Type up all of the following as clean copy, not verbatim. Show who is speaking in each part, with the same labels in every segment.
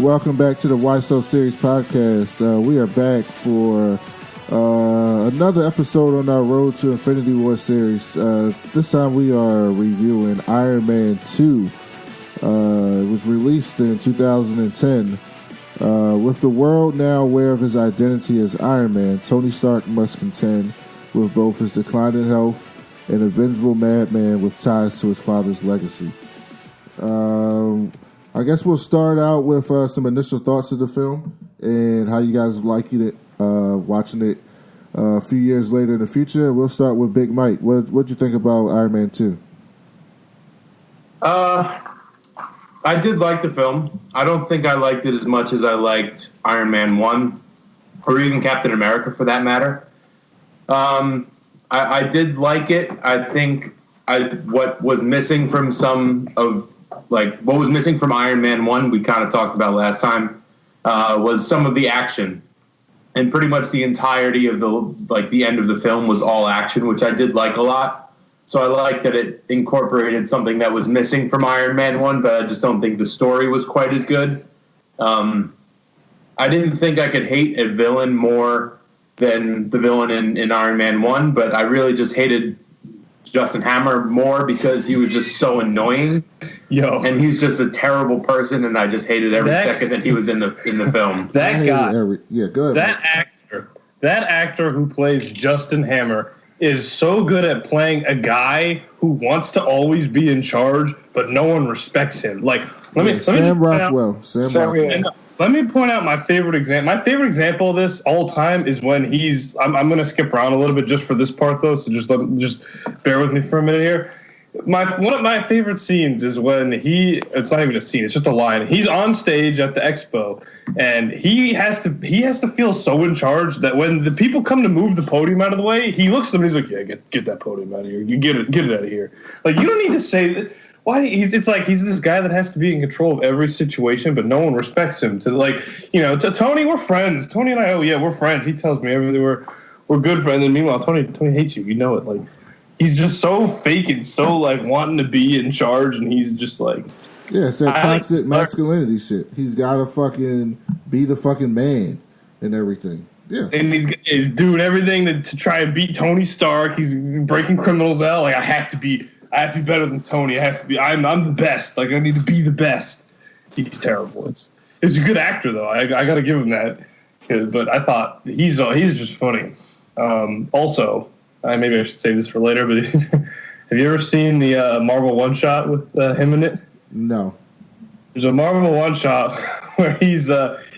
Speaker 1: welcome back to the Why So Series podcast. We are back for another episode on our Road to Infinity War series. This time we are reviewing Iron Man 2. It was released in 2010. With the world now aware of his identity as Iron Man, Tony Stark must contend with both his declining health and a vengeful madman with ties to his father's legacy. I guess we'll start out with some initial thoughts of the film and how you guys liking it, watching it a few years later in the future. We'll start with Big Mike. What'd you think about Iron Man 2?
Speaker 2: I did like the film. I don't think I liked it as much as I liked Iron Man 1, or even Captain America for that matter. I did like it. I think what was missing from what was missing from Iron Man 1, we kind of talked about last time, was some of the action. And pretty much the entirety of the end of the film was all action, which I did like a lot. So I like that it incorporated something that was missing from Iron Man 1, but I just don't think the story was quite as good. I didn't think I could hate a villain more than the villain in Iron Man 1, but I really just hated Justin Hammer more because he was just so annoying. And he's just a terrible person, and I just hated every second that he was in the film.
Speaker 3: That guy,
Speaker 1: good.
Speaker 3: That actor who plays Justin Hammer is so good at playing a guy who wants to always be in charge, but no one respects him.
Speaker 1: Sam Rockwell.
Speaker 3: Let me point out my favorite example. My favorite example of this all time is when I'm going to skip around a little bit just for this part, though, so just bear with me for a minute here. One of my favorite scenes is when it's not even a scene, it's just a line. He's on stage at the expo, and he has to feel so in charge that when the people come to move the podium out of the way, he looks at them and he's like, yeah, get that podium out of here. You get it out of here. Like, you don't need to say that. Why? It's like he's this guy that has to be in control of every situation, but no one respects him. To Tony, we're friends. Tony and I, we're friends. He tells me everything. We're good friends. And meanwhile, Tony hates you. You know it. Like, he's just so fake and so wanting to be in charge, and he's just like,
Speaker 1: yeah, it's that toxic masculinity shit. He's got to fucking be the fucking man and everything. Yeah,
Speaker 3: and he's doing everything to try and beat Tony Stark. He's breaking criminals out. Like, I have to be better than Tony. I'm the best. Like, I need to be the best. He's terrible. It's a good actor though. I got to give him that. But I thought he's just funny. Also, maybe I should save this for later. But have you ever seen the Marvel one shot with him in it?
Speaker 1: No.
Speaker 3: There's a Marvel one shot where he's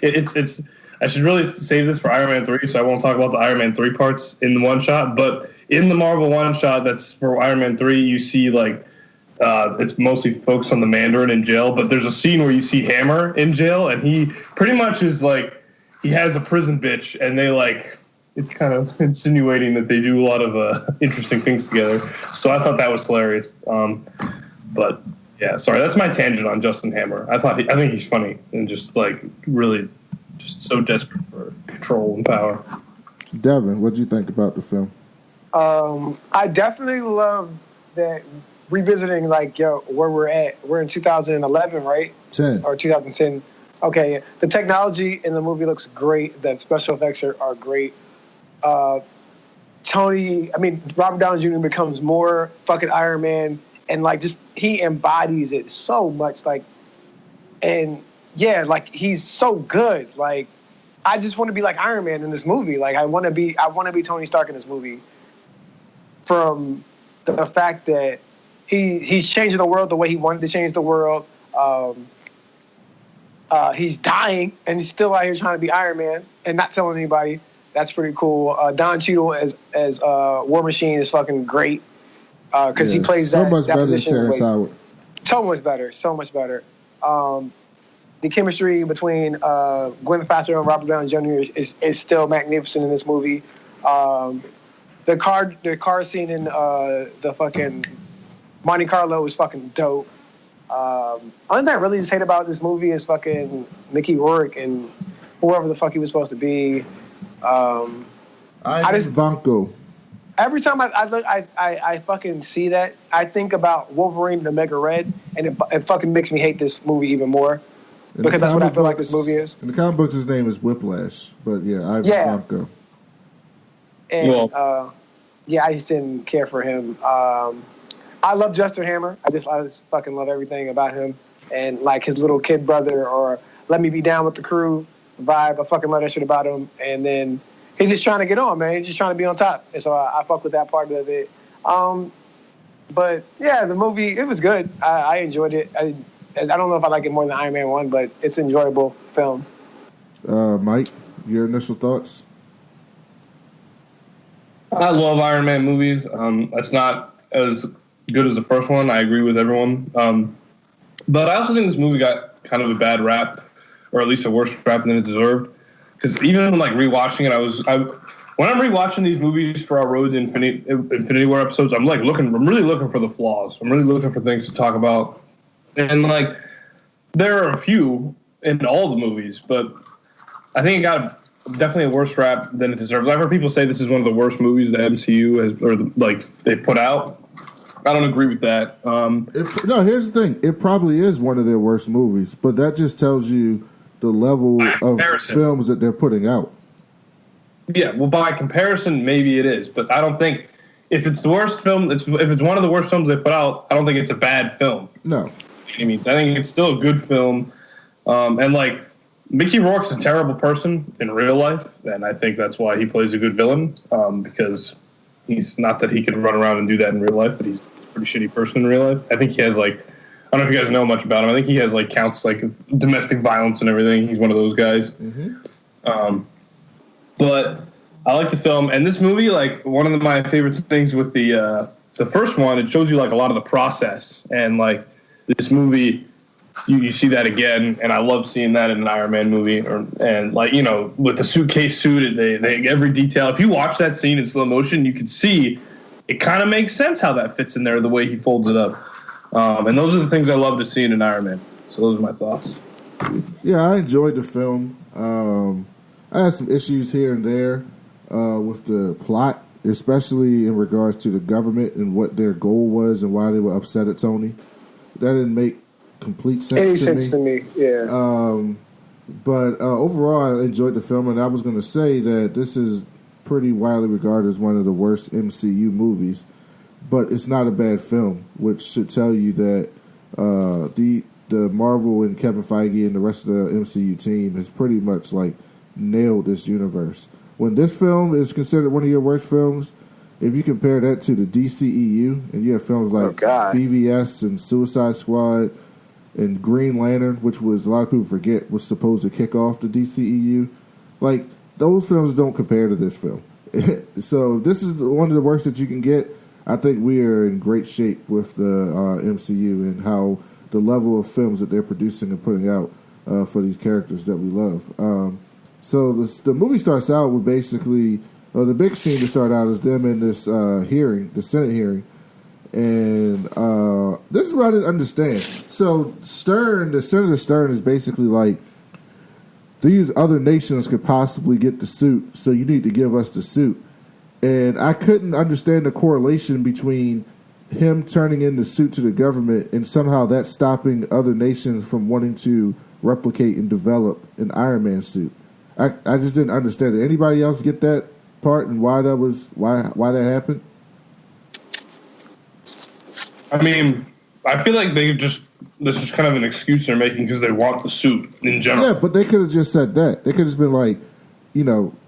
Speaker 3: it's. I should really save this for Iron Man 3, so I won't talk about the Iron Man 3 parts in the one shot. But in the Marvel one shot that's for Iron Man 3, you see it's mostly focused on the Mandarin in jail. But there's a scene where you see Hammer in jail, and he pretty much is he has a prison bitch, and it's kind of insinuating that they do a lot of interesting things together. So I thought that was hilarious. But yeah, sorry, that's my tangent on Justin Hammer. I think he's funny and just really just so desperate for control and power.
Speaker 1: Devin, what do you think about the film?
Speaker 4: I definitely love that revisiting where we're at. We're in 2011, right?
Speaker 1: 10
Speaker 4: or 2010. Okay, the technology in the movie looks great. The special effects are great. Robert Downey Jr. becomes more fucking Iron Man, and he embodies it so much. He's so good. I just want to be like Iron Man in this movie. I want to be Tony Stark in this movie. From the fact that he's changing the world the way he wanted to change the world. He's dying, and he's still out here trying to be Iron Man and not telling anybody. That's pretty cool. Don Cheadle as War Machine is fucking great because he plays
Speaker 1: so
Speaker 4: that
Speaker 1: much better
Speaker 4: position.
Speaker 1: Than Terrence Howard.
Speaker 4: So much better. The chemistry between Gwyneth Paltrow and Robert Downey Jr. is still magnificent in this movie. The car scene in the fucking Monte Carlo is fucking dope. Only thing I really just hate about this movie is fucking Mickey Rourke and whoever the fuck he was supposed to be.
Speaker 1: Vanko.
Speaker 4: Every time I fucking see that, I think about Wolverine and Omega Red, and it fucking makes me hate this movie even more. because that's what I feel like this movie is.
Speaker 1: In the comic books, his name is Whiplash, but Ivan Franco.
Speaker 4: And I just didn't care for him. I love Justin Hammer. I just fucking love everything about him, and like his little kid brother or Let Me Be Down with the Crew vibe. I fucking love that shit about him. And then he's just trying to get on, man. He's just trying to be on top, and so I fuck with that part of it. But yeah, the movie, it was good. I enjoyed it. I don't know if I like it more than Iron Man 1, but it's an enjoyable film.
Speaker 1: Mike, your initial thoughts?
Speaker 3: I love Iron Man movies. It's not as good as the first one. I agree with everyone. But I also think this movie got kind of a bad rap, or at least a worse rap than it deserved. Because even like rewatching it, when I'm rewatching these movies for our Road to Infinity War episodes, I'm really looking for the flaws. I'm really looking for things to talk about. And like, there are a few in all the movies, but I think it got definitely a worse rap than it deserves. I've heard people say this is one of the worst movies the MCU has, or they put out. I don't agree with that.
Speaker 1: Here's the thing. It probably is one of their worst movies, but that just tells you the level of films that they're putting out. Yeah, well, by comparison, maybe it is, but I don't think if it's the worst film, if it's one of the worst films they put out, I don't think it's a bad film. No, I think it's still a good film, and like Mickey Rourke's a terrible person in real life, and I think that's why he plays a good villain, because he's not that he could run around and do that in real life, but he's a pretty shitty person in real life. I think he has I don't know if you guys know much about him. I think he has counts like domestic violence and everything. He's one of those guys. Mm-hmm. But I like the film, and this movie, one of my favorite things with the first one, it shows you a lot of the process, and this movie, you see that again, and I love seeing that in an Iron Man movie, with the suitcase suit, they every detail. If you watch that scene in slow motion, you can see it kind of makes sense how that fits in there, the way he folds it up, and those are the things I love to see in an Iron Man. So those are my thoughts. Yeah, I enjoyed the film. I had some issues here and there with the plot, especially in regards to the government and what their goal was and why they were upset at Tony. That didn't make complete sense to me. Yeah. But overall, I enjoyed the film, and I was going to say that this is pretty widely regarded as one of the worst MCU movies, but it's not a bad film, which should tell you that the Marvel and Kevin Feige and the rest of the MCU team has pretty much nailed this universe. When this film is considered one of your worst films, if you compare that to the DCEU, and you have films like BVS and Suicide Squad and Green Lantern, which was, a lot of people forget, was supposed to kick off the DCEU, those films don't compare to this film. So if this is one of the worst that you can get, I think we are in great shape with the MCU and how the level of films that they're producing and putting out for these characters that we love. So the movie starts out with basically, the big scene to start out is them in this hearing, the Senate hearing, and this is what I didn't understand. So Senator Stern is basically these other nations could possibly get the suit, so you need to give us the suit. And I couldn't understand the correlation between him turning in the suit to the government and somehow that stopping other nations from wanting to replicate and develop an Iron Man suit. I just didn't understand it. Anybody else get that part and why that happened?
Speaker 3: I mean, I feel like this is kind of an excuse they're making because they want the suit in general.
Speaker 1: Yeah, but they could have just said that. They could have just been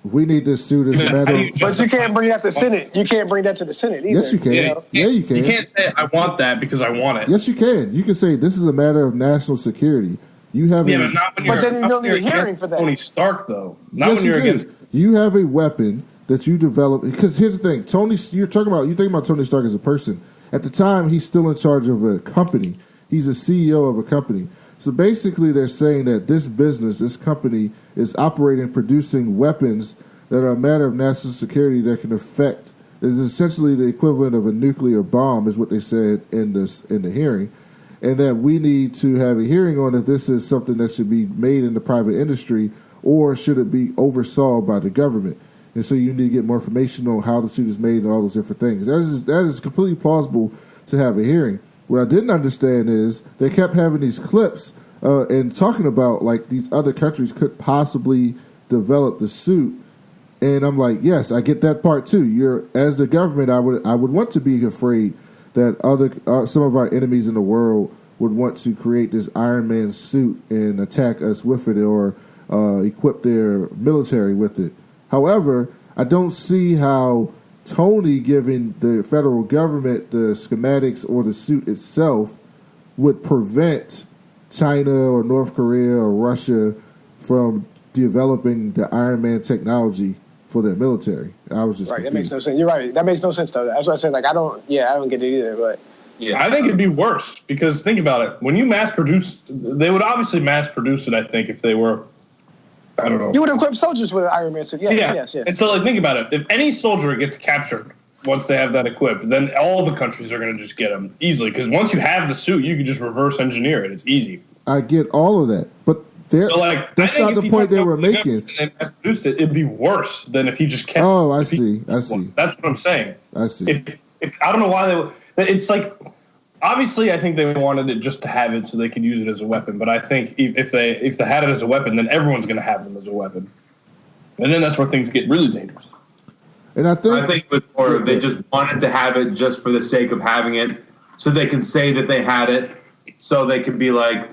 Speaker 1: we need this suit as a matter of...
Speaker 4: But you can't bring that to the Senate. You can't bring that to the Senate either.
Speaker 1: Yes, you can. Yeah, you can.
Speaker 3: You can't say, I want that because I want it.
Speaker 1: Yes, you can. You can say, this is a matter of national security. You have
Speaker 4: but then you don't need a hearing for that.
Speaker 3: Tony Stark, though. Not when you're against...
Speaker 1: You have a weapon that you develop... Because here's the thing. You think about Tony Stark as a person. At the time, he's still in charge of a company. He's a CEO of a company. So basically, they're saying that this company, is operating, producing weapons that are a matter of national security that can affect... is essentially the equivalent of a nuclear bomb, is what they said in the hearing. And that we need to have a hearing on if this is something that should be made in the private industry or should it be oversaw by the government. And so you need to get more information on how the suit is made and all those different things. That is completely plausible to have a hearing. What I didn't understand is they kept having these clips and talking about like these other countries could possibly develop the suit. And I'm like, yes, I get that part too. As the government, I would want to be afraid that some of our enemies in the world would want to create this Iron Man suit and attack us with it, or equip their military with it. However, I don't see how Tony giving the federal government the schematics or the suit itself would prevent China or North Korea or Russia from developing the Iron Man technology for their military. I was just
Speaker 4: right.
Speaker 1: confused.
Speaker 4: That makes no sense. You're right. That makes no sense though. That's what I said. Like I don't get it either. But
Speaker 3: yeah, I think it'd be worse because think about it. When you mass produce, they would obviously mass produce it. I think if they were, I don't know.
Speaker 4: You would equip soldiers with an Iron Man suit. Yes.
Speaker 3: And so like think about it. If any soldier gets captured once they have that equipped, then all the countries are going to just get them easily because once you have the suit, you can just reverse engineer it. It's easy.
Speaker 1: I get all of that, but that's not the point they were making.
Speaker 3: And they mass-produced it, it'd be worse than if he just kept.
Speaker 1: Oh, I see. That's
Speaker 3: what I'm saying.
Speaker 1: I see.
Speaker 3: If I don't know why it's like obviously I think they wanted it just to have it so they could use it as a weapon. But I think if they had it as a weapon, then everyone's going to have them as a weapon, and then that's where things get really dangerous.
Speaker 1: And I think
Speaker 2: it was more they just wanted to have it just for the sake of having it, so they can say that they had it, so they could be like.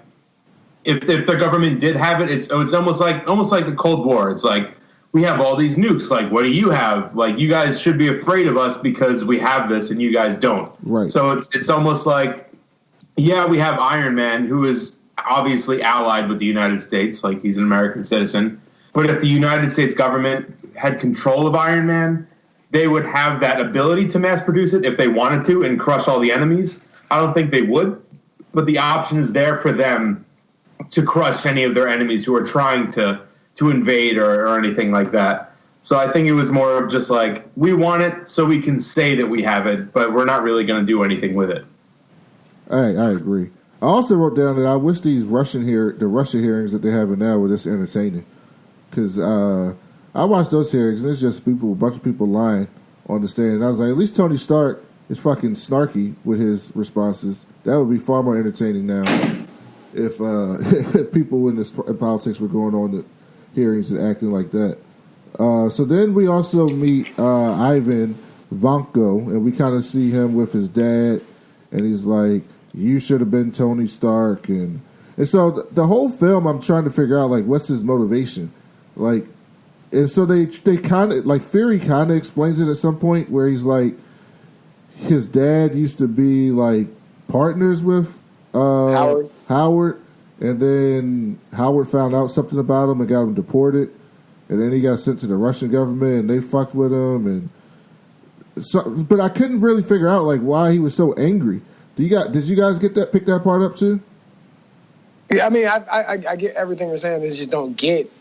Speaker 2: If the government did have it, it's almost like the Cold War. It's like we have all these nukes. Like, what do you have? Like, you guys should be afraid of us because we have this and you guys don't.
Speaker 1: Right.
Speaker 2: So it's almost like, yeah, we have Iron Man, who is obviously allied with the United States, like he's an American citizen. But if the United States government had control of Iron Man, they would have that ability to mass produce it if they wanted to and crush all the enemies. I don't think they would, but the option is there for them to crush any of their enemies who are trying to invade or anything like that. So I think it was more of just like, we want it so we can say that we have it, but we're not really going to do anything with it.
Speaker 1: I agree. I also wrote down that I wish the Russia hearings that they're having now were this entertaining. Because I watched those hearings and it's just a bunch of people lying on the stand. And I was like, at least Tony Stark is fucking snarky with his responses. That would be far more entertaining now. If people in politics were going on the hearings and acting like that. So then we also meet Ivan Vanko, and we kind of see him with his dad, and he's like, you should have been Tony Stark. And so the whole film, I'm trying to figure out, like, what's his motivation? Like, and so they kind of, like, Fury kind of explains it at some point where he's like, his dad used to be, like, partners with Howard, and then Howard found out something about him and got him deported, and then he got sent to the Russian government, and they fucked with him, and so. But I couldn't really figure out like why he was so angry. Did you guys pick that part up too?
Speaker 4: Yeah, I mean, I get everything you're saying. I just don't get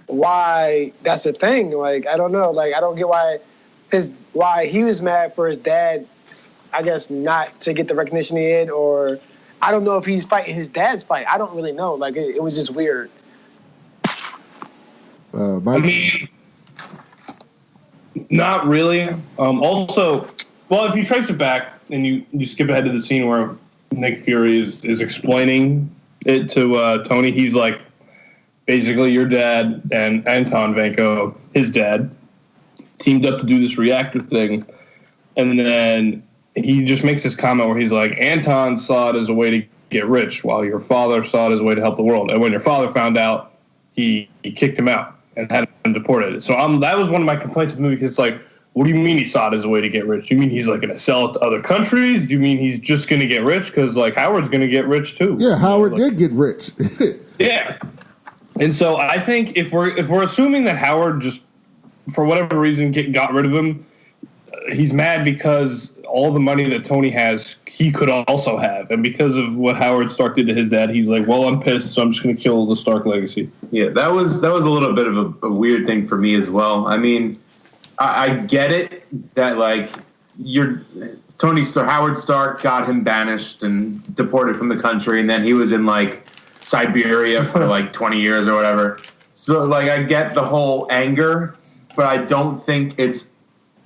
Speaker 4: why that's a thing. Like, I don't know. Like, I don't get why he was mad for his dad. I guess not to get the recognition he had, or I don't know if he's fighting his dad's fight. I don't really know. Like, it was just weird.
Speaker 3: I mean, not really. Also, well, if you trace it back and you skip ahead to the scene where Nick Fury is explaining it to Tony, he's like, basically your dad and Anton Vanko, his dad, teamed up to do this reactor thing, and then he just makes this comment where he's like, Anton saw it as a way to get rich, while your father saw it as a way to help the world. And when your father found out, he kicked him out and had him deported. So that was one of my complaints with the movie, because it's like, what do you mean he saw it as a way to get rich? Do you mean he's like going to sell it to other countries? Do you mean he's just going to get rich? Because like Howard's going to get rich too.
Speaker 1: Yeah, Howard did get rich.
Speaker 3: Yeah. And so I think if we're assuming that Howard just, for whatever reason, got rid of him, he's mad because all the money that Tony has, he could also have. And because of what Howard Stark did to his dad, he's like, well, I'm pissed, so I'm just going to kill the Stark legacy.
Speaker 2: Yeah, that was a little bit of a weird thing for me as well. I mean, I get it that, like, Howard Stark got him banished and deported from the country, and then he was in, like, Siberia for, like, 20 years or whatever. So, like, I get the whole anger, but I don't think it's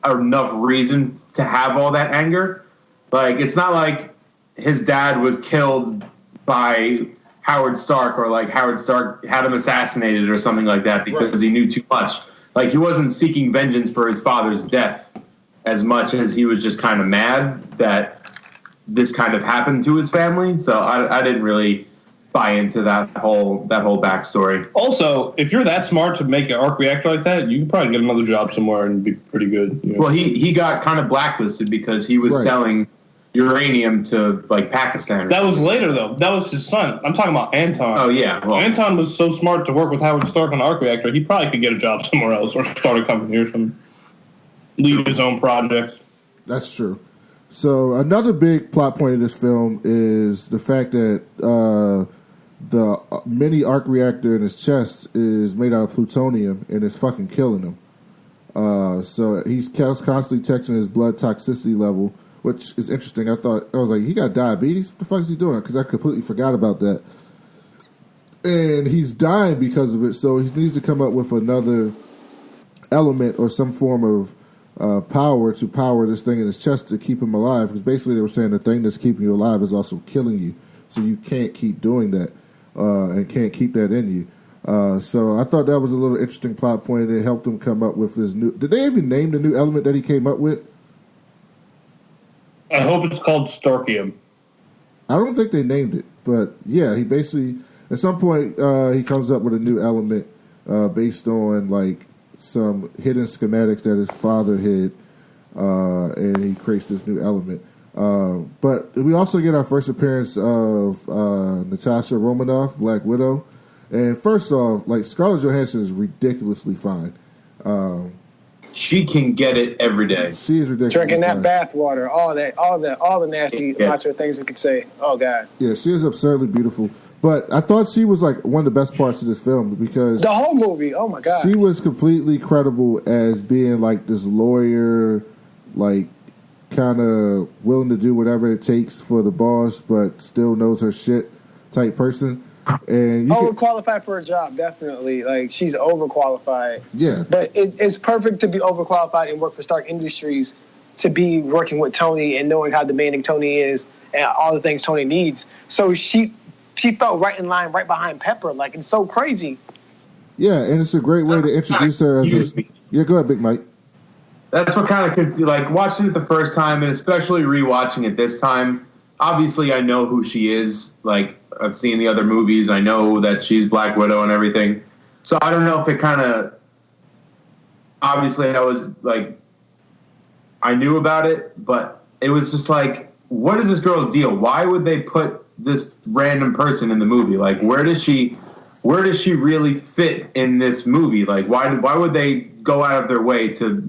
Speaker 2: enough reason to have all that anger. Like, it's not like his dad was killed by Howard Stark, or like Howard Stark had him assassinated or something like that because he knew too much. Like, he wasn't seeking vengeance for his father's death as much as he was just kind of mad that this kind of happened to his family. So I didn't really buy into that whole backstory.
Speaker 3: Also, if you're that smart to make an arc reactor like that, you can probably get another job somewhere and be pretty good. You know?
Speaker 2: Well, he got kind of blacklisted because he was selling uranium to like Pakistan.
Speaker 3: That was later, though. That was his son. I'm talking about Anton.
Speaker 2: Oh yeah, well,
Speaker 3: Anton was so smart to work with Howard Stark on the arc reactor. He probably could get a job somewhere else or start a company or something. Lead his own project.
Speaker 1: That's true. So another big plot point of this film is the fact that the mini arc reactor in his chest is made out of plutonium and it's fucking killing him. So he's constantly texting his blood toxicity level, which is interesting. I was like, he got diabetes? What the fuck is he doing? Because I completely forgot about that. And he's dying because of it, so he needs to come up with another element or some form of power to power this thing in his chest to keep him alive. Because basically they were saying the thing that's keeping you alive is also killing you. So you can't keep doing that and can't keep that in you. So I thought that was a little interesting plot point. It helped him come up with this new... Did they even name the new element that he came up with?
Speaker 3: I hope it's called Starkium.
Speaker 1: I don't think they named it. But yeah, he basically... At some point, he comes up with a new element based on like some hidden schematics that his father hid, and he creates this new element. But we also get our first appearance of Natasha Romanoff, Black Widow. And first off, like, Scarlett Johansson is ridiculously fine.
Speaker 2: She can get it every day.
Speaker 1: She is ridiculous.
Speaker 4: Drinking that bath water, all the nasty macho things we could say. Oh God.
Speaker 1: Yeah, she is absurdly beautiful. But I thought she was like one of the best parts of this film because
Speaker 4: the whole movie. Oh my God.
Speaker 1: She was completely credible as being like this lawyer, like kind of willing to do whatever it takes for the boss, but still knows her shit type person. And
Speaker 4: overqualified for a job, definitely. Like, she's overqualified.
Speaker 1: Yeah.
Speaker 4: But it's perfect to be overqualified and work for Stark Industries, to be working with Tony and knowing how demanding Tony is and all the things Tony needs. So she felt right in line, right behind Pepper. Like, it's so crazy.
Speaker 1: Yeah, and it's a great way to introduce her as a... Yeah, go ahead, Big Mike.
Speaker 2: That's what kind of... Like, watching it the first time, and especially rewatching it this time, obviously I know who she is. Like, I've seen the other movies. I know that she's Black Widow and everything. So I don't know if it kind of... Obviously, I was, like... I knew about it, but it was just like, what is this girl's deal? Why would they put this random person in the movie? Like, where does she really fit in this movie? Like, why would they go out of their way to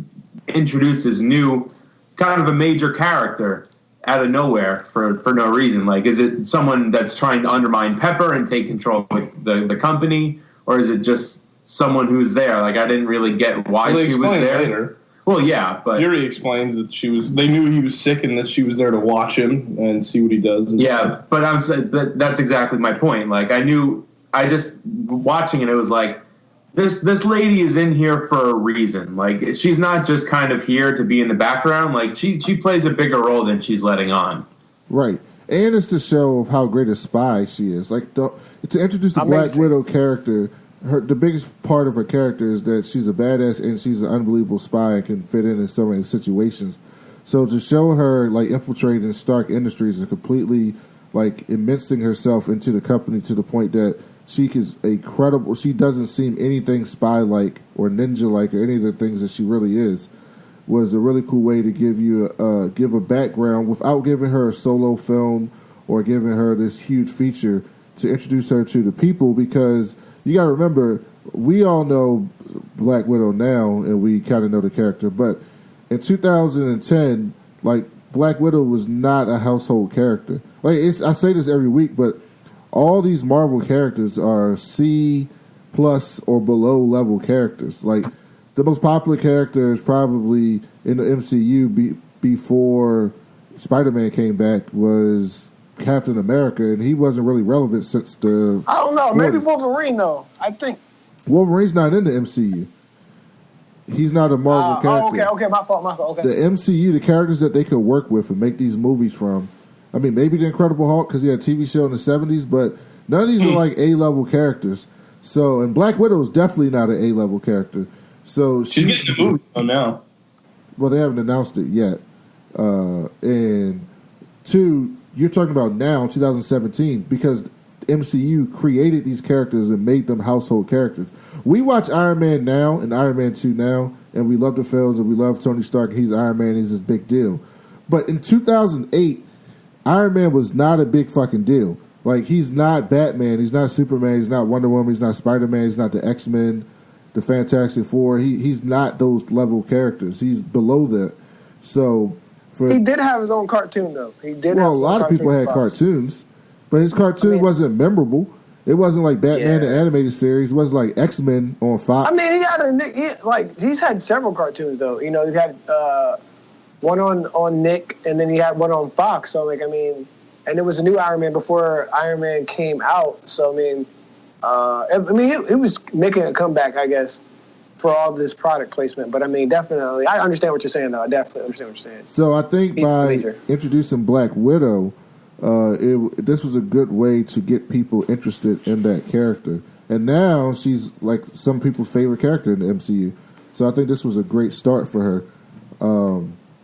Speaker 2: introduce this new kind of a major character out of nowhere for no reason? Like, is it someone that's trying to undermine Pepper and take control of the company, or is it just someone who's there? Like, I didn't really get why she was there.
Speaker 3: Later.
Speaker 2: Well, yeah, but
Speaker 3: Fury explains that they knew he was sick and that she was there to watch him and see what he does.
Speaker 2: Yeah, but that's exactly my point. Like, watching it was like, this lady is in here for a reason. Like, she's not just kind of here to be in the background. Like, she plays a bigger role than she's letting on.
Speaker 1: Right. And it's to show of how great a spy she is. Like, to introduce the Black Widow character, the biggest part of her character is that she's a badass and she's an unbelievable spy and can fit in so many situations. So to show her, like, infiltrating Stark Industries and completely, like, immersing herself into the company to the point that she doesn't seem anything spy-like or ninja-like or any of the things that she really is, was a really cool way to give a background without giving her a solo film or giving her this huge feature, to introduce her to the people. Because you got to remember, we all know Black Widow now, and we kind of know the character. But in 2010, like, Black Widow was not a household character. Like, I say this every week, but all these Marvel characters are C+ or below level characters. Like, the most popular character is probably in the MCU before Spider-Man came back was Captain America, and he wasn't really relevant since the...
Speaker 4: I don't know. 40s. Maybe Wolverine, though. I think
Speaker 1: Wolverine's not in the MCU. He's not a Marvel character.
Speaker 4: Okay, my fault. Okay.
Speaker 1: The MCU, the characters that they could work with and make these movies from, I mean, maybe the Incredible Hulk because he had a TV show in the 70s, but None of these are like A-level characters. So, and Black Widow is definitely not an A-level character. So
Speaker 3: she's getting a movie now.
Speaker 1: Well, they haven't announced it yet. And two, you're talking about now, 2017, because MCU created these characters and made them household characters. We watch Iron Man now and Iron Man 2 now, and we love the films and we love Tony Stark. He's Iron Man. He's this big deal. But in 2008, Iron Man was not a big fucking deal. Like, he's not Batman. He's not Superman. He's not Wonder Woman. He's not Spider-Man. He's not the X-Men, the Fantastic Four. He's not those level characters. He's below that. So,
Speaker 4: he did have his own cartoon, though. He did.
Speaker 1: Well, a lot of people had cartoons, but his cartoon wasn't memorable. It wasn't like Batman the animated series. It wasn't like X-Men on Fox.
Speaker 4: I mean, he's had several cartoons though. You know, he had one on Nick, and then he had one on Fox. So like, I mean, and it was a new Iron Man before Iron Man came out. So I mean, it was making a comeback, I guess, for all this product placement. But I mean, definitely, I understand what you're saying, though. I definitely understand what you're saying.
Speaker 1: So I think by introducing Black Widow, this was a good way to get people interested in that character. And now she's like some people's favorite character in the MCU. So I think this was a great start for her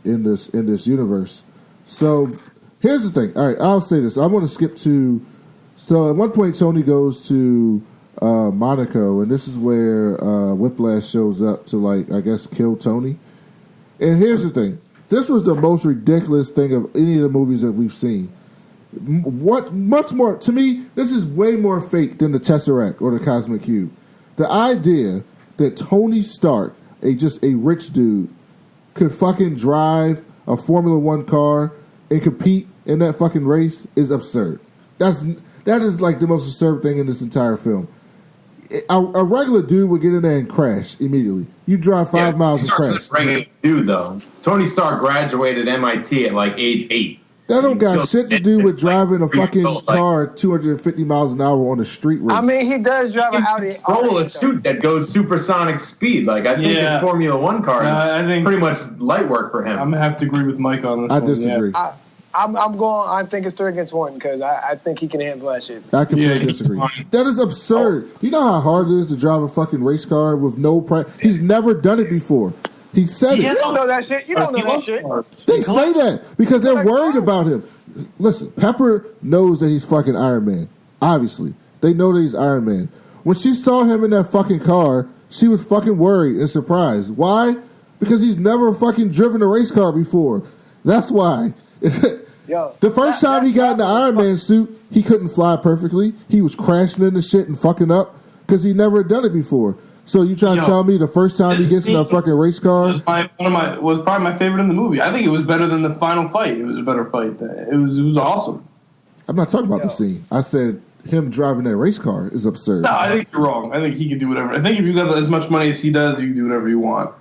Speaker 1: in this universe. So here's the thing. All right, I'll say this. I want to skip to. So at one point, Tony goes to Monaco, and this is where Whiplash shows up to, like, I guess, kill Tony. And here's the thing. This was the most ridiculous thing of any of the movies that we've seen. Much more, to me, this is way more fake than the Tesseract or the Cosmic Cube. The idea that Tony Stark, just a rich dude, could fucking drive a Formula One car and compete in that fucking race is absurd. That is like the most absurd thing in this entire film. A regular dude would get in there and crash immediately. You drive 5 miles and crash.
Speaker 2: Regular dude, though. Tony Stark graduated MIT at like age 8.
Speaker 1: That don't got shit to do with driving a fucking car 250 miles an hour on the street race.
Speaker 4: I mean, he does drive an Audi.
Speaker 2: Control a suit that goes supersonic speed. Like, I think his Formula One car is pretty much light work for him.
Speaker 3: I'm going to have to agree with Mike on this one.
Speaker 1: I disagree.
Speaker 4: Yeah. I think it's 3 against 1 because I think he can handle that shit.
Speaker 1: I completely disagree. That is absurd. You know how hard it is to drive a fucking race car with no practice? He's never done it before. He said it.
Speaker 4: You don't know that shit. You don't know that shit.
Speaker 1: They say that because they're worried about him. Listen, Pepper knows that he's fucking Iron Man. Obviously. They know that he's Iron Man. When she saw him in that fucking car, she was fucking worried and surprised. Why? Because he's never fucking driven a race car before. That's why. The first time he got in the Iron Man suit, he couldn't fly perfectly. He was crashing into shit and fucking up because he never done it before. So you trying to tell me the first time he gets in a fucking race car
Speaker 3: was probably my favorite in the movie. I think it was better than the final fight. It was a better fight. It was awesome.
Speaker 1: I'm not talking about the scene. I said him driving that race car is absurd.
Speaker 3: No, I think you're wrong. I think he can do whatever. I think if you got as much money as he does, you can do whatever you want.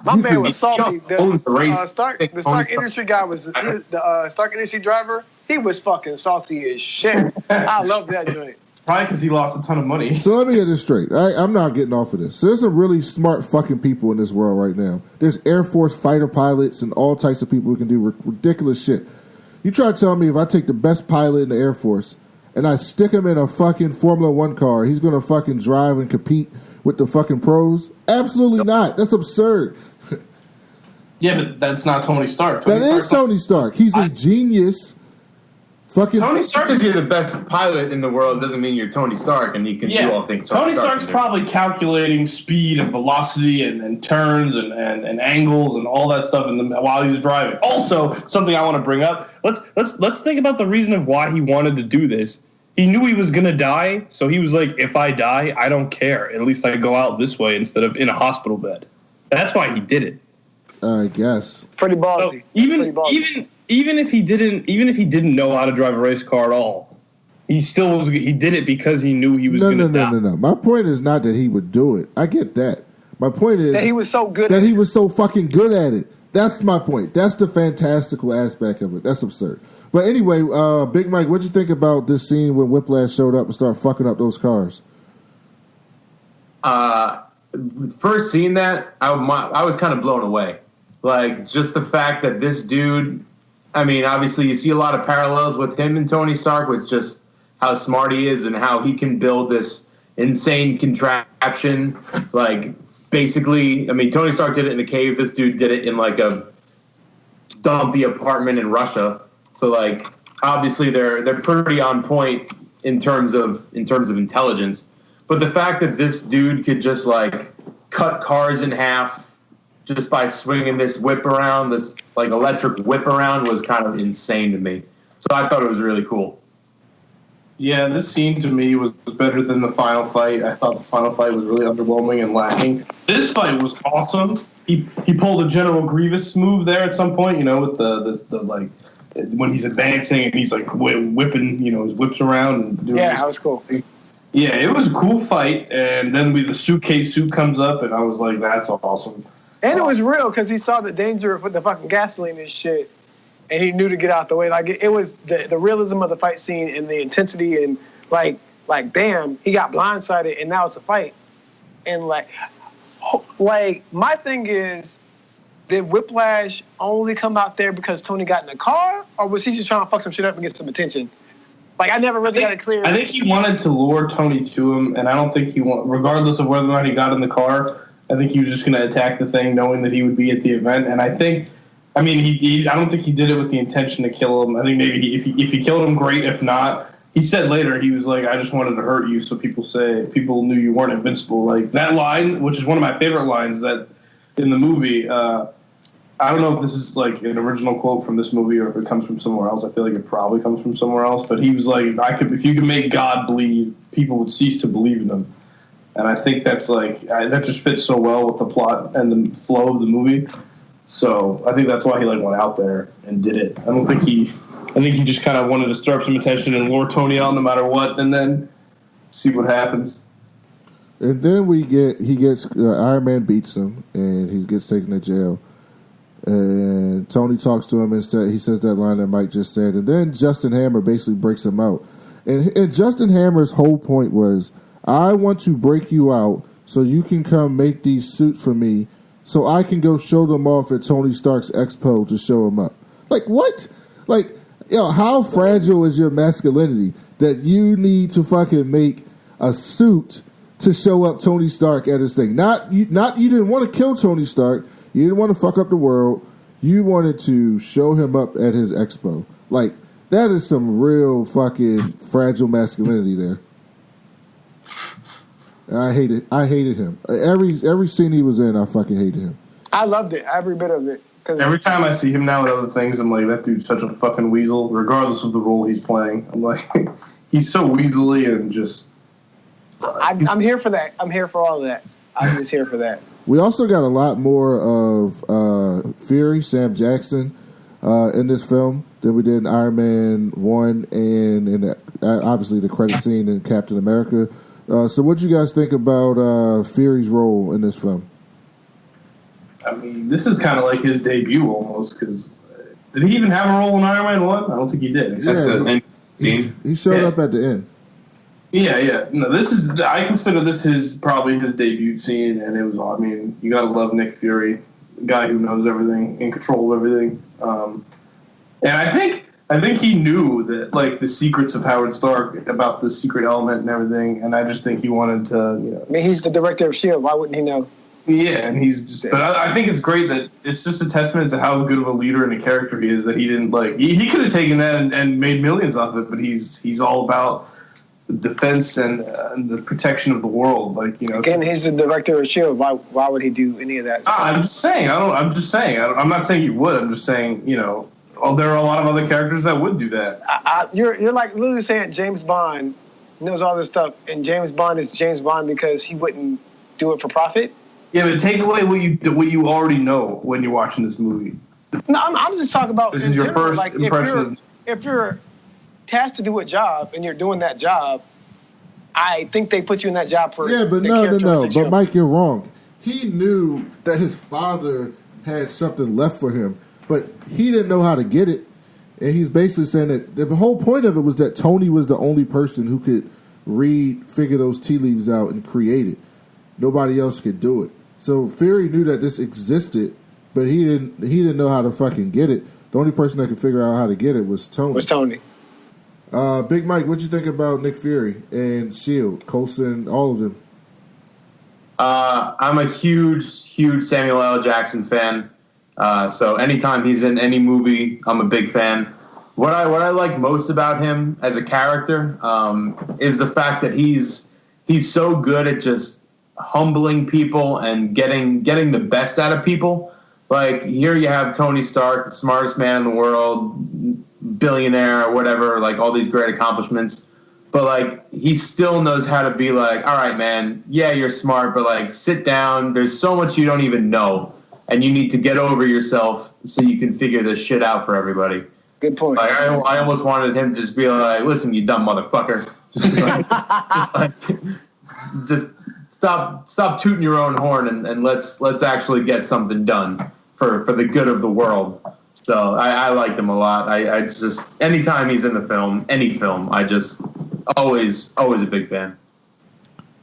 Speaker 4: My man was salty. The Stark Industry guy the Stark Industry driver. He was fucking salty as shit. I love that joint.
Speaker 3: Probably because he lost a ton of money.
Speaker 1: So let me get this straight. I'm not getting off of this. So there's some really smart fucking people in this world right now. There's Air Force fighter pilots and all types of people who can do ridiculous shit. You try to tell me if I take the best pilot in the Air Force and I stick him in a fucking Formula One car, he's going to fucking drive and compete with the fucking pros? Absolutely not. That's absurd.
Speaker 3: Yeah, but that's not Tony Stark.
Speaker 1: That is Tony Stark. He's a genius. Fucking
Speaker 2: Tony Stark, if you're the best pilot in the world, doesn't mean you're Tony Stark and you can do all things.
Speaker 3: Tony Stark's probably calculating speed and velocity and turns and angles and all that stuff while he's driving. Also, something I want to bring up. Let's think about the reason of why he wanted to do this. He knew he was gonna die, so he was like, "If I die, I don't care. At least I go out this way instead of in a hospital bed." That's why he did it.
Speaker 1: I guess.
Speaker 4: Pretty ballsy.
Speaker 3: So even if he didn't know how to drive a race car at all, he did it because he knew he was going to die.
Speaker 1: No. My point is not that he would do it. I get that. My point is
Speaker 4: that he was so good
Speaker 1: that he was so fucking good at it. That's my point. That's the fantastical aspect of it. That's absurd. But anyway, Big Mike, what'd you think about this scene when Whiplash showed up and started fucking up those cars?
Speaker 2: First seeing that, I was kind of blown away. Like, just the fact that this dude, I mean, obviously you see a lot of parallels with him and Tony Stark with just how smart he is and how he can build this insane contraption. Like, basically, I mean, Tony Stark did it in a cave. This dude did it in like a dumpy apartment in Russia. So, like, obviously they're pretty on point in terms of intelligence. But the fact that this dude could just like cut cars in half just by swinging this whip around, this like electric whip around, was kind of insane to me. So I thought it was really cool.
Speaker 3: Yeah, this scene to me was better than the final fight. I thought the final fight was really underwhelming and lacking. This fight was awesome. He pulled a General Grievous move there at some point, you know, with the like when he's advancing and he's like whipping, you know, his whips around and doing.
Speaker 4: Yeah, that was cool.
Speaker 3: Yeah, it was a cool fight, and then the suitcase suit comes up, and I was like, "That's awesome."
Speaker 4: And it was real because he saw the danger with the fucking gasoline and shit, and he knew to get out the way. Like it was the realism of the fight scene and the intensity, and like damn, he got blindsided, and now it's a fight. And like my thing is, did Whiplash only come out there because Tony got in the car, or was he just trying to fuck some shit up and get some attention? Like, I never really got it clear.
Speaker 3: I think he wanted to lure Tony to him, and I don't think regardless of whether or not he got in the car, I think he was just going to attack the thing knowing that he would be at the event. And I think, I mean, I don't think he did it with the intention to kill him. I think maybe if he killed him, great. If not, he said later, he was like, I just wanted to hurt you so people knew you weren't invincible. Like, that line, which is one of my favorite lines that in the movie, I don't know if this is like an original quote from this movie or if it comes from somewhere else. I feel like it probably comes from somewhere else. But he was like, if you could make God bleed, people would cease to believe in him. And I think that's that just fits so well with the plot and the flow of the movie. So I think that's why he went out there and did it. I think he just kind of wanted to stir up some attention and lure Tony out no matter what, and then see what happens.
Speaker 1: And then Iron Man beats him and he gets taken to jail. And Tony talks to him and he says that line that Mike just said. And then Justin Hammer basically breaks him out. And Justin Hammer's whole point was, I want to break you out so you can come make these suits for me so I can go show them off at Tony Stark's expo to show them up. Like, what? Like, how fragile is your masculinity that you need to fucking make a suit to show up Tony Stark at his thing? You didn't want to kill Tony Stark. You didn't want to fuck up the world. You wanted to show him up at his expo. Like, that is some real fucking fragile masculinity there. I hated him. Every scene he was in, I fucking hated him.
Speaker 4: I loved it, every bit of it.
Speaker 3: Every time I see him now with other things, I'm like, that dude's such a fucking weasel, regardless of the role he's playing. I'm like, he's so weaselly and just...
Speaker 4: I'm here for that. I'm here for all of that. I'm just here for that.
Speaker 1: We also got a lot more of Fury, Sam Jackson, in this film than we did in Iron Man 1 and in obviously the credit scene in Captain America. So what do you guys think about Fury's role in this film?
Speaker 3: I mean, this is kind of like his debut almost, because did he even have a role in Iron Man 1? I don't think he did. Except the end scene. He
Speaker 1: showed up at the end.
Speaker 3: Yeah. No, I consider this probably his debut scene, and it was, I mean, you gotta love Nick Fury, the guy who knows everything, in control of everything. And I think he knew that, like, the secrets of Howard Stark about the secret element and everything, and I just think he wanted to,
Speaker 4: I mean, he's the director of S.H.I.E.L.D. Why wouldn't he know?
Speaker 3: Yeah, and he's just... But I think it's great that it's just a testament to how good of a leader and a character he is that he didn't, like... He could have taken that and made millions off it, but he's all about the defense and the protection of the world. Like,
Speaker 4: Again, he's the director of S.H.I.E.L.D. Why would he do any of that?
Speaker 3: I'm just saying. I'm not saying he would. I'm just saying, there are a lot of other characters that would do that.
Speaker 4: You're like literally saying James Bond knows all this stuff, and James Bond is James Bond because he wouldn't do it for profit.
Speaker 3: Yeah, but take away what you already know when you're watching this movie.
Speaker 4: No, I'm just talking about.
Speaker 3: This is your first impression.
Speaker 4: If you're tasked to do a job and you're doing that job, I think they put you in that job for.
Speaker 1: Yeah, but no. But Mike, you're wrong. He knew that his father had something left for him, but he didn't know how to get it. And he's basically saying that the whole point of it was that Tony was the only person who could figure those tea leaves out and create it. Nobody else could do it. So Fury knew that this existed, but he didn't know how to fucking get it. The only person that could figure out how to get it was Tony. Big Mike, what'd you think about Nick Fury and S.H.I.E.L.D., Coulson, all of them?
Speaker 2: I'm a huge Samuel L. Jackson fan. So anytime he's in any movie, I'm a big fan. What I like most about him as a character is the fact that he's so good at just humbling people and getting the best out of people. Like, here you have Tony Stark, the smartest man in the world, billionaire or whatever, like all these great accomplishments. But, like, he still knows how to be like, all right, man, yeah, you're smart, but, like, sit down. There's so much you don't even know, and you need to get over yourself so you can figure this shit out for everybody.
Speaker 4: Good point.
Speaker 2: Like, I almost wanted him to just be like, listen, you dumb motherfucker. Just stop tooting your own horn and let's actually get something done for the good of the world. So I liked him a lot. I just, anytime he's in the film, any film, I just always a big fan.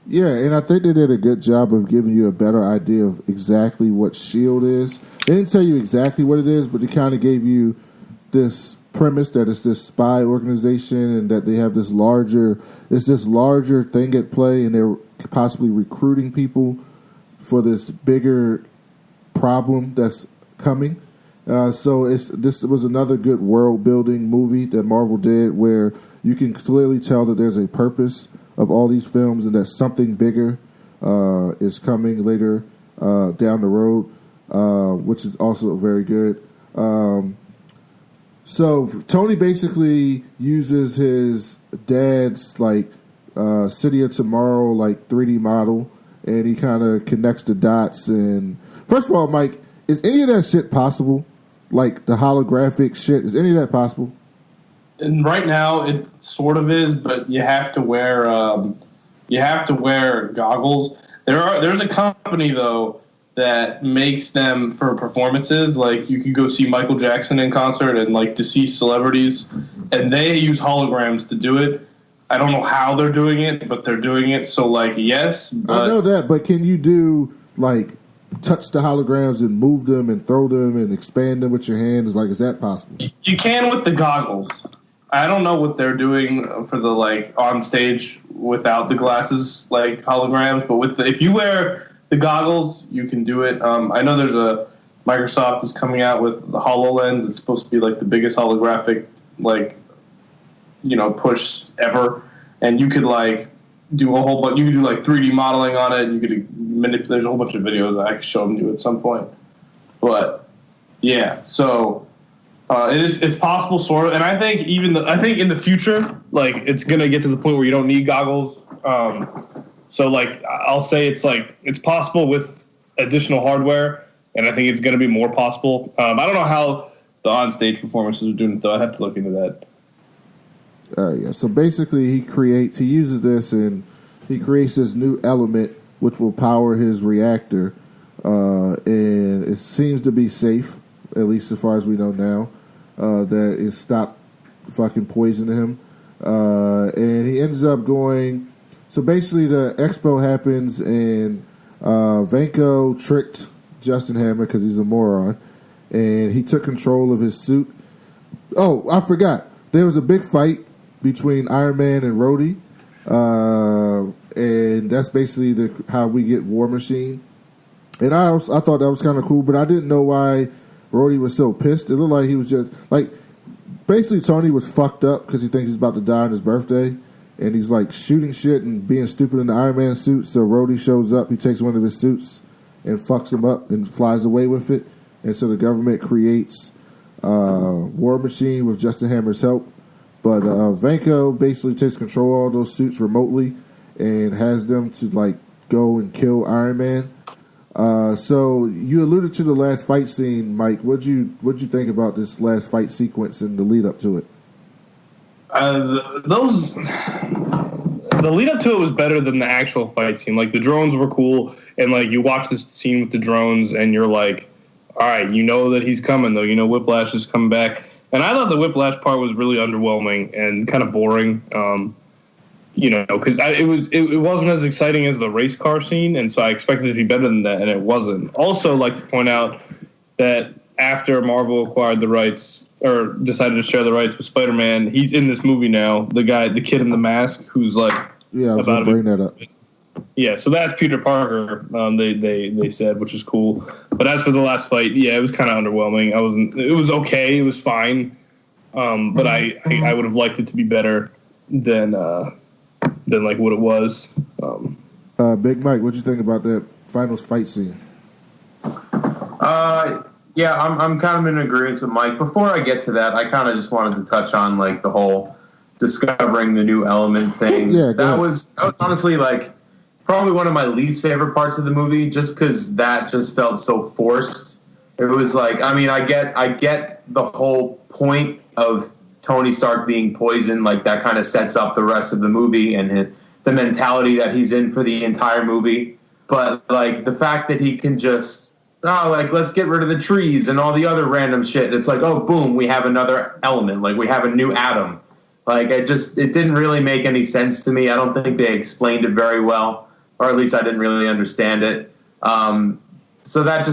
Speaker 1: Yeah, and I think they did a good job of giving you a better idea of exactly what S.H.I.E.L.D. is. They didn't tell you exactly what it is, but they kind of gave you this premise that it's this spy organization and that they have this larger thing at play, and they're possibly recruiting people for this bigger problem that's coming. So this was another good world building movie that Marvel did, where you can clearly tell that there's a purpose of all these films and that something bigger is coming later down the road, which is also very good. So Tony basically uses his dad's like City of Tomorrow like 3D model, and he kind of connects the dots. And first of all, Mike, is any of that shit possible? Like the holographic shit, is any of that possible?
Speaker 3: And right now, it sort of is, but you have to wear goggles. There's a company though that makes them for performances. Like, you could go see Michael Jackson in concert and like deceased celebrities, and they use holograms to do it. I don't know how they're doing it, but they're doing it. So like, yes, but
Speaker 1: I know that, but can you do like touch the holograms and move them and throw them and expand them with your hands? Like, is that possible?
Speaker 3: You can with the goggles. I don't know what they're doing for the like on stage without the glasses, like holograms, but if you wear the goggles, you can do it. I know there's Microsoft is coming out with the HoloLens. It's supposed to be like the biggest holographic push ever, and you could like do a whole bunch. You could do like 3D modeling on it. You could manipulate. There's a whole bunch of videos that I could show them to you at some point. But yeah, so it's possible, sort of. And I think I think in the future, like, it's gonna get to the point where you don't need goggles. So like, I'll say it's possible with additional hardware, and I think it's gonna be more possible. I don't know how the on-stage performances are doing it though. I'd have to look into that.
Speaker 1: Yeah. So basically, he uses this and he creates this new element which will power his reactor, and it seems to be safe, at least as far as we know now. That it stopped fucking poisoning him, and he ends up going. So basically, the expo happens, and Vanko tricked Justin Hammer because he's a moron, and he took control of his suit. Oh, I forgot. There was a big fight between Iron Man and Rhodey, and that's basically how we get War Machine. And I thought that was kind of cool, but I didn't know why Rhodey was so pissed. It looked like he was just like, basically Tony was fucked up because he thinks he's about to die on his birthday, and he's like shooting shit and being stupid in the Iron Man suit. So Rhodey shows up, he takes one of his suits and fucks him up and flies away with it. And so the government creates War Machine with Justin Hammer's help. But Vanko basically takes control of all those suits remotely and has them to like go and kill Iron Man. So you alluded to the last fight scene, Mike. What'd you think about this last fight sequence and the lead up to it?
Speaker 3: The lead up to it was better than the actual fight scene. Like, the drones were cool, and like, you watch this scene with the drones, and you're like, all right, you know that he's coming though. You know Whiplash is coming back. And I thought the Whiplash part was really underwhelming and kind of boring. Because it wasn't as exciting as the race car scene, and so I expected it to be better than that, and it wasn't. Also, like to point out that after Marvel acquired the rights or decided to share the rights with Spider-Man. He's in this movie now. The kid in the mask, who's like,
Speaker 1: yeah, I was going to bring that up.
Speaker 3: Yeah, so that's Peter Parker. They said, which is cool. But as for the last fight, yeah, it was kind of underwhelming. It was okay. It was fine. But I would have liked it to be better than like what it was.
Speaker 1: Big Mike, what'd you think about that finals fight scene?
Speaker 2: Yeah, I'm kind of in agreement with Mike. Before I get to that, I kind of just wanted to touch on like the whole discovering the new element thing.
Speaker 1: Yeah,
Speaker 2: that was honestly like probably one of my least favorite parts of the movie, just because that just felt so forced. It was like, I mean, I get the whole point of Tony Stark being poisoned, like that kind of sets up the rest of the movie and the mentality that he's in for the entire movie. But like the fact that he can just, let's get rid of the trees and all the other random shit. It's like, oh, boom, we have another element. Like we have a new atom. Like it didn't really make any sense to me. I don't think they explained it very well, or at least I didn't really understand it. So that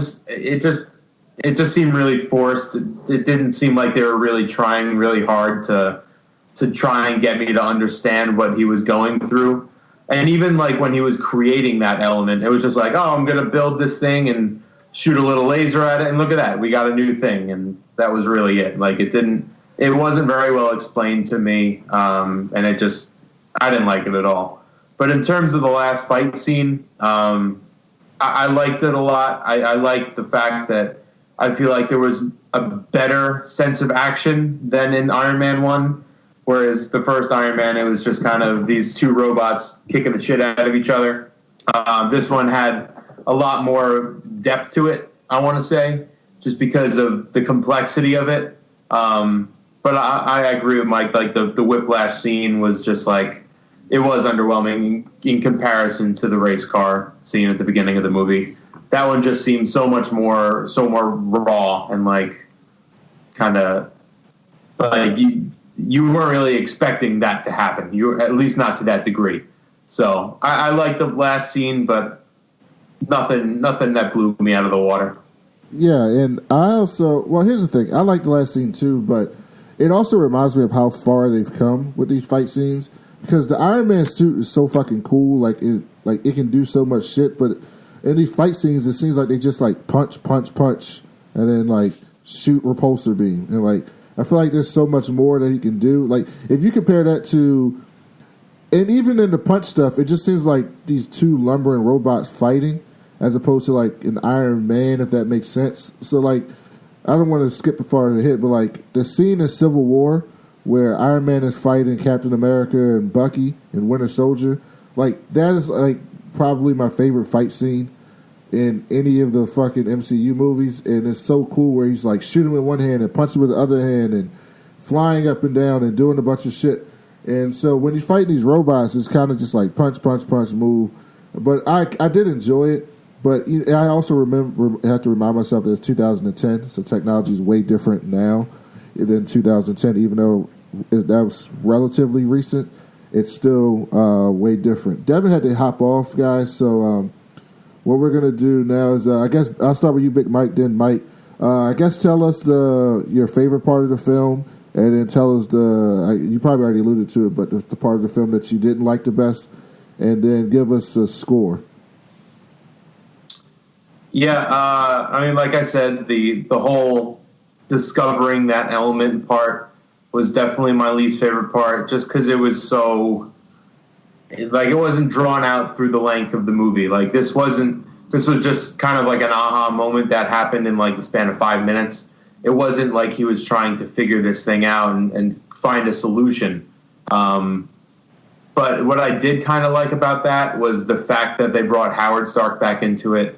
Speaker 2: it just seemed really forced. It didn't seem like they were really trying really hard to try and get me to understand what he was going through. And even like when he was creating that element, it was just like, oh, I'm going to build this thing and shoot a little laser at it, and look at that, we got a new thing. And that was really it. Like it wasn't very well explained to me, and I didn't like it at all. But in terms of the last fight scene, I liked it a lot. I liked the fact that I feel like there was a better sense of action than in Iron Man 1, whereas the first Iron Man, it was just kind of these two robots kicking the shit out of each other. This one had a lot more depth to it, I want to say, just because of the complexity of it. But I agree with Mike. Like the Whiplash scene was just like, it was underwhelming in comparison to the race car scene at the beginning of the movie. That one just seemed so more raw and like kind of like you weren't really expecting that to happen. You at least not to that degree. So I like the last scene, but nothing that blew me out of the water.
Speaker 1: Yeah, and I also, well, here's the thing. I like the last scene too, but it also reminds me of how far they've come with these fight scenes, because the Iron Man suit is so fucking cool. Like it can do so much shit, but in these fight scenes, it seems like they just like punch, and then like shoot repulsor beam, and like I feel like there's so much more that he can do. Like if you compare that to, and even in the punch stuff, it just seems like these two lumbering robots fighting, as opposed to like an Iron Man, if that makes sense. So like, I don't want to skip far ahead, but like the scene in Civil War where Iron Man is fighting Captain America and Bucky and Winter Soldier, like that is like probably my favorite fight scene in any of the fucking MCU movies. And it's so cool where he's like shooting with one hand and punching with the other hand and flying up and down and doing a bunch of shit. And so when he's fighting these robots, it's kind of just like punch, move. But I did enjoy it. But I also have to remind myself that it's 2010, so technology is way different now than 2010. Even though that was relatively recent, it's still way different. Devin had to hop off, guys. So what we're gonna do now is, I guess I'll start with you, Big Mike. Then Mike, I guess tell us your favorite part of the film, and then tell us you probably already alluded to it, but the part of the film that you didn't like the best, and then give us a score.
Speaker 2: Yeah, I mean, like I said, the whole discovering that element part was definitely my least favorite part, just because it was so, like, it wasn't drawn out through the length of the movie. Like, this was just kind of like an aha moment that happened in like the span of 5 minutes. It wasn't like he was trying to figure this thing out and find a solution. But what I did kind of like about that was the fact that they brought Howard Stark back into it.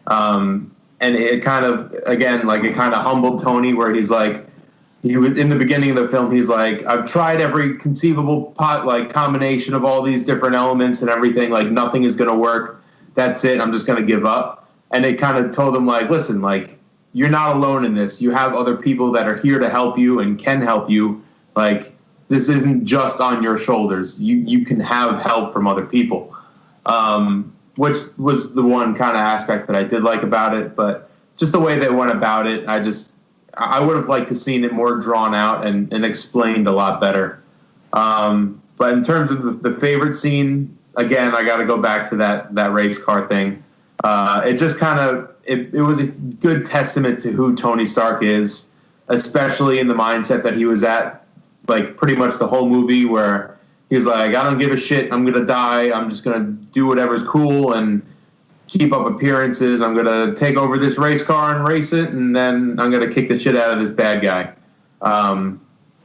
Speaker 2: And it kind of, again, like it kind of humbled Tony, where he's like, he was in the beginning of the film, he's like, I've tried every conceivable combination of all these different elements and everything, like nothing is going to work. That's it. I'm just going to give up. And they kind of told him, like, listen, like, you're not alone in this. You have other people that are here to help you and can help you. Like, this isn't just on your shoulders. You can have help from other people. Which was the one kind of aspect that I did like about it, but just the way they went about it, I would have liked to seen it more drawn out and explained a lot better. But in terms of the favorite scene, again, I got to go back to that race car thing. It just kind of it was a good testament to who Tony Stark is, especially in the mindset that he was at, like pretty much the whole movie, where he was like, I don't give a shit. I'm gonna die. I'm just gonna do whatever's cool and keep up appearances. I'm gonna take over this race car and race it, and then I'm gonna kick the shit out of this bad guy.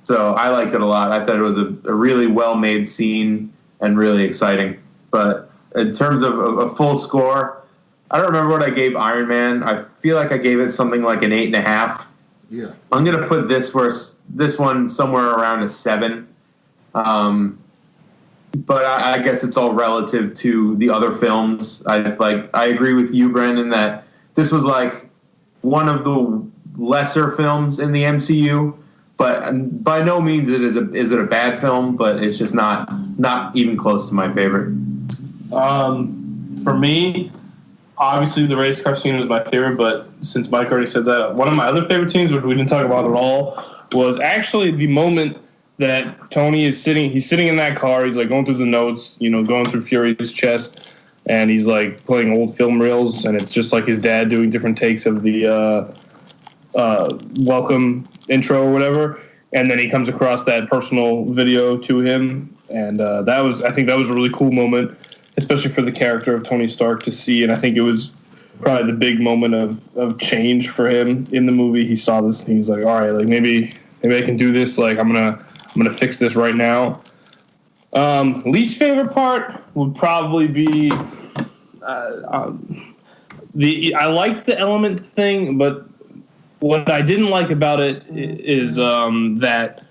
Speaker 2: So I liked it a lot. I thought it was a really well-made scene and really exciting. But in terms of a full score, I don't remember what I gave Iron Man. I feel like I gave it something like an 8.5.
Speaker 1: Yeah.
Speaker 2: I'm gonna put this one somewhere around a 7. But I guess it's all relative to the other films. I agree with you, Brandon, that this was like one of the lesser films in the MCU. But by no means is it a bad film, but it's just not even close to my favorite.
Speaker 3: For me, obviously the race car scene was my favorite, but since Mike already said that, one of my other favorite scenes, which we didn't talk about at all, was actually the moment that Tony is sitting. He's sitting in that car. He's like going through the notes, going through Fury's chest, and he's like playing old film reels, and it's just like his dad doing different takes of the welcome intro or whatever. And then he comes across that personal video to him, and I think that was a really cool moment, especially for the character of Tony Stark to see. And I think it was probably the big moment of change for him in the movie. He saw this and he's like, all right, like maybe I can do this. Like I'm gonna fix this right now. Least favorite part would probably be I liked the element thing, but what I didn't like about it is that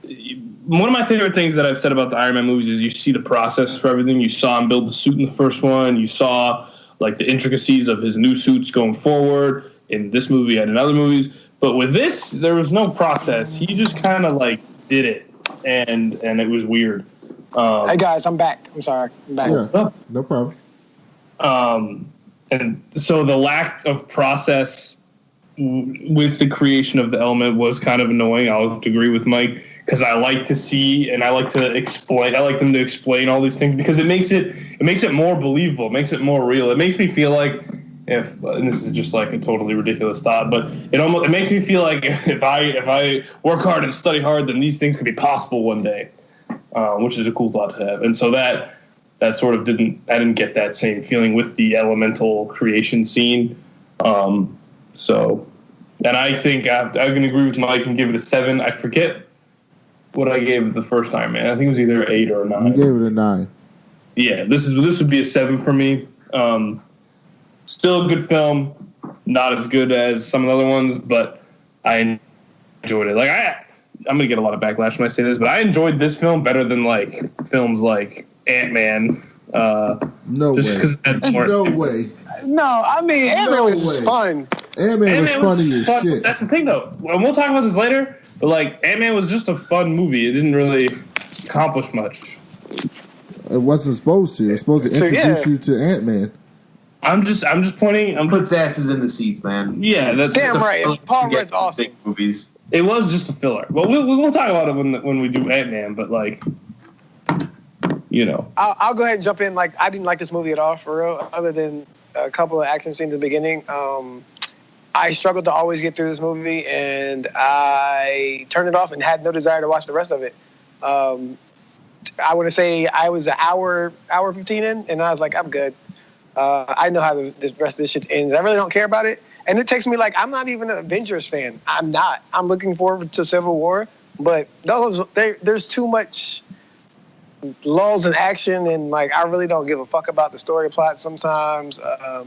Speaker 3: one of my favorite things that I've said about the Iron Man movies is you see the process for everything. You saw him build the suit in the first one. You saw like the intricacies of his new suits going forward in this movie and in other movies. But with this, there was no process. He just kind of like did it, and it was weird.
Speaker 4: Hey guys, I'm back. I'm sorry, I'm back.
Speaker 1: Yeah, no problem.
Speaker 3: And so the lack of process with the creation of the element was kind of annoying. I'll agree with Mike, because I like to see and I like to explain. I like them to explain all these things because it makes it more believable. It makes it more real. It makes me feel like and this is just like a totally ridiculous thought, but it makes me feel like if I work hard and study hard, then these things could be possible one day, which is a cool thought to have. And so that sort of I didn't get that same feeling with the elemental creation scene. So, and I think I can agree with Mike and give it a 7. I forget what I gave it the first time, man. I think it was either 8 or 9.
Speaker 1: You gave it a 9.
Speaker 3: Yeah, this would be a 7 for me. Still a good film, not as good as some of the other ones, but I enjoyed it. Like I'm gonna get a lot of backlash when I say this, but I enjoyed this film better than like films like Ant-Man.
Speaker 1: No way. No way.
Speaker 4: No, I mean Ant-Man was just fun.
Speaker 1: Ant-Man was funny as shit.
Speaker 3: That's the thing, though. And we'll talk about this later. But like Ant-Man was just a fun movie. It didn't really accomplish much.
Speaker 1: It wasn't supposed to. It was supposed to introduce you to Ant-Man.
Speaker 3: I'm just pointing.
Speaker 2: Puts asses in the seats, man.
Speaker 3: Yeah, that's
Speaker 4: damn right. Paul Rudd's awesome.
Speaker 2: Big movies.
Speaker 3: It was just a filler. Well, we'll talk about it when we do Ant-Man. But like,
Speaker 4: I'll go ahead and jump in. Like, I didn't like this movie at all, for real. Other than a couple of action scenes at the beginning, I struggled to always get through this movie, and I turned it off and had no desire to watch the rest of it. I want to say I was an hour 15 in, and I was like, I'm good. I know how the rest of this shit ends. I really don't care about it. And it takes me like, I'm not even an Avengers fan. I'm not. I'm looking forward to Civil War, but there's too much lulls in action, and like I really don't give a fuck about the story plot sometimes.
Speaker 1: I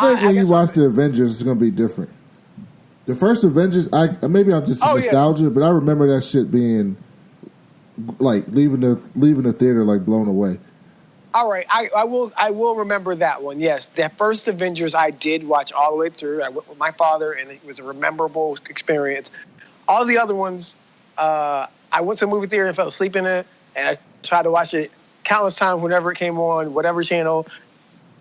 Speaker 1: think when you watch the Avengers, it's gonna be different. The first Avengers, maybe I'm just nostalgia, but I remember that shit being like leaving the theater like blown away.
Speaker 4: All right, I will remember that one. Yes, the first Avengers I did watch all the way through. I went with my father, and it was a memorable experience. All the other ones, I went to the movie theater and fell asleep in it, and I tried to watch it countless times whenever it came on, whatever channel,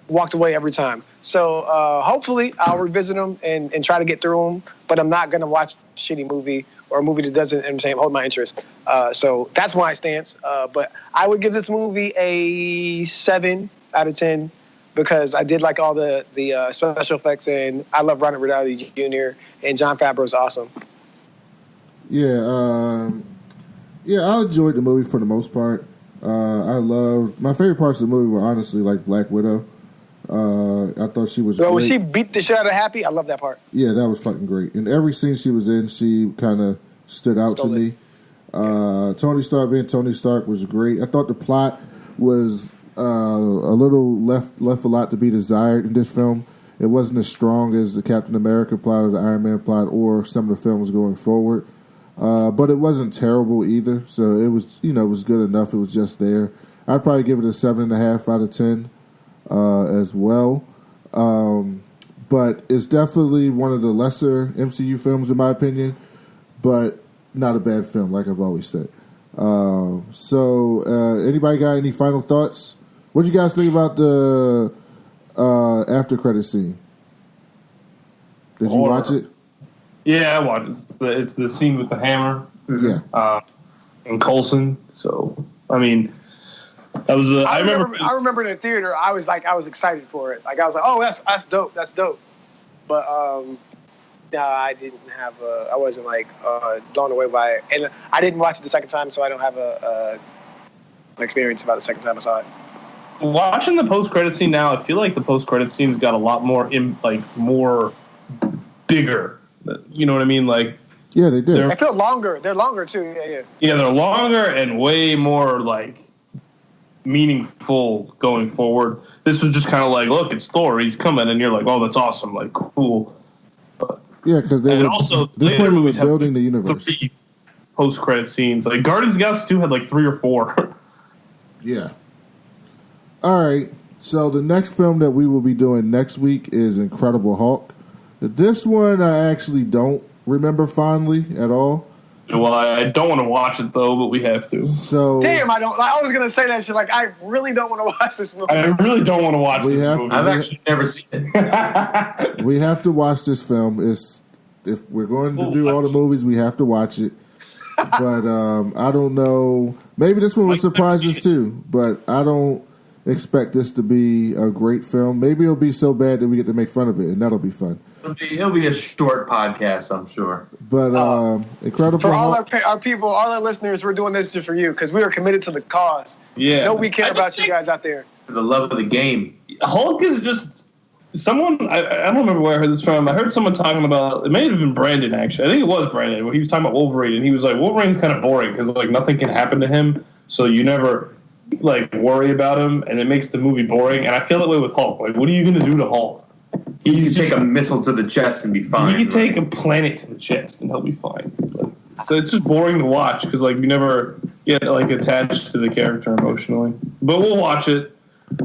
Speaker 4: walked away every time. So hopefully I'll revisit them and try to get through them. But I'm not going to watch a shitty movie or a movie that doesn't hold my interest. So that's my stance. But I would give this movie a 7 out of 10 because I did like all the special effects, and I love Robert Downey Jr. and Jon Favreau is awesome.
Speaker 1: Yeah, I enjoyed the movie for the most part. My favorite parts of the movie were honestly like Black Widow. I thought she was great.
Speaker 4: When she beat the shit out of Happy, I love that part.
Speaker 1: Yeah, that was fucking great. In every scene she was in, she kind of stood out to me. Tony Stark being Tony Stark was great. I thought the plot was a little left a lot to be desired in this film. It wasn't as strong as the Captain America plot or the Iron Man plot or some of the films going forward. But it wasn't terrible either. So it was, it was good enough. It was just there. I'd probably give it a 7.5 out of 10 as well. But it's definitely one of the lesser MCU films in my opinion, but not a bad film, like I've always said. So anybody got any final thoughts? What do you guys think about the after credit scene? Did you watch it?
Speaker 3: Yeah, I watched it. It's the scene with the hammer.
Speaker 1: Yeah.
Speaker 3: And Coulson. So, I mean, that was. I
Speaker 4: remember in the theater. I was excited for it. Like I was like, oh, that's dope. That's dope. But no, I didn't have. I wasn't blown away by it, and I didn't watch it the second time, so I don't have an experience about the second time I saw it.
Speaker 3: Watching the post-credit scene now, I feel like the post-credit scene's got a lot more more bigger. You know what I mean?
Speaker 1: Yeah, they did.
Speaker 4: I feel longer. They're longer too. Yeah.
Speaker 3: Yeah, they're longer and way more meaningful going forward. This was just kind of look, it's Thor, he's coming, and you're like, oh, that's awesome, cool.
Speaker 1: Yeah, because this movie was building the universe.
Speaker 3: 3 post-credit scenes. Guardians of the Galaxy 2 had 3 or 4.
Speaker 1: Yeah. All right. So the next film that we will be doing next week is Incredible Hulk. This one I actually don't remember fondly at all.
Speaker 3: Well, I don't want to watch it though, but we have to.
Speaker 1: So
Speaker 4: damn, I don't. I was gonna say that shit. I really don't want to watch this movie.
Speaker 3: I really don't want to watch this movie.
Speaker 2: I've actually never seen it.
Speaker 1: We have to watch this film. If we're going to do all the movies, we have to watch it. But I don't know. Maybe this one will surprise us too. But I don't expect this to be a great film. Maybe it'll be so bad that we get to make fun of it, and that'll be fun.
Speaker 2: It'll be a short podcast, I'm sure.
Speaker 1: But Incredible
Speaker 4: for all our people, all our listeners, we're doing this just for you because we are committed to the cause.
Speaker 3: Yeah,
Speaker 4: nobody care about you guys out there.
Speaker 2: For the love of the game,
Speaker 3: Hulk is just someone. I don't remember where I heard this from. I heard someone talking about it. May have been Brandon actually. I think it was Brandon. Where he was talking about Wolverine, and he was like, Wolverine's kind of boring because nothing can happen to him, so you never worry about him, and it makes the movie boring. And I feel that way with Hulk. What are you going to do to Hulk?
Speaker 2: He can take a missile to the chest and be fine.
Speaker 3: He can take a planet to the chest and he'll be fine. So it's just boring to watch because you never get attached to the character emotionally. But we'll watch it.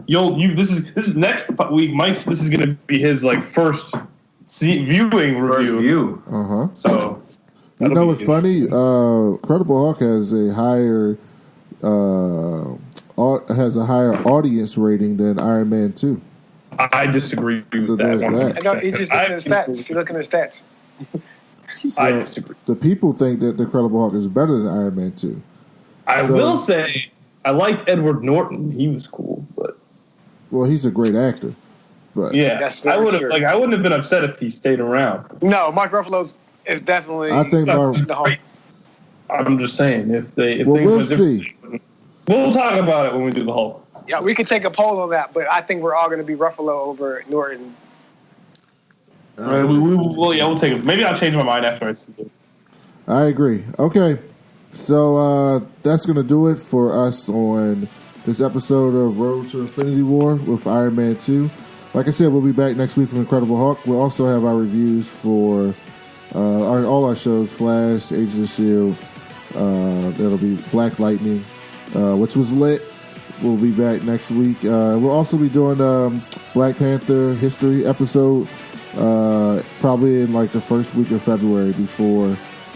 Speaker 3: This is next week. Mike's. This is going to be his first viewing review.
Speaker 2: First view.
Speaker 3: So
Speaker 1: what's funny? Incredible Hulk has a higher audience rating than Iron Man 2.
Speaker 3: I disagree with that one.
Speaker 4: I know he's just looking at stats. He's looking at stats.
Speaker 1: So
Speaker 3: I disagree.
Speaker 1: The people think that the Incredible Hulk is better than Iron Man 2.
Speaker 3: I will say I liked Edward Norton. He was cool, but
Speaker 1: he's a great actor. But
Speaker 3: yeah, I would have I wouldn't have been upset if he stayed around.
Speaker 4: No, Mark Ruffalo is definitely.
Speaker 1: I think
Speaker 4: the Hulk.
Speaker 3: I'm just saying
Speaker 1: we'll see.
Speaker 3: We'll talk about it when we do the Hulk.
Speaker 4: Yeah, we could take a poll on that, but I think we're all going to be Ruffalo over Norton.
Speaker 3: We'll take it. Maybe I'll change my mind after I see it.
Speaker 1: I agree. Okay, so that's going to do it for us on this episode of Road to Infinity War with Iron Man 2. Like I said, we'll be back next week with Incredible Hulk. We'll also have our reviews for all our shows, Flash, Agents of S.H.I.E.L.D., that'll be Black Lightning, which was lit. We'll be back next week. We'll also be doing Black Panther history episode probably in the first week of February before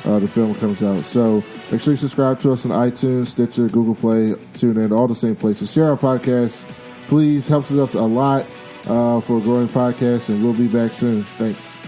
Speaker 1: the film comes out. So make sure you subscribe to us on iTunes, Stitcher, Google Play, TuneIn, all the same places. Share our podcast, please. Helps us a lot. for Growing Podcast, and we'll be back soon. Thanks.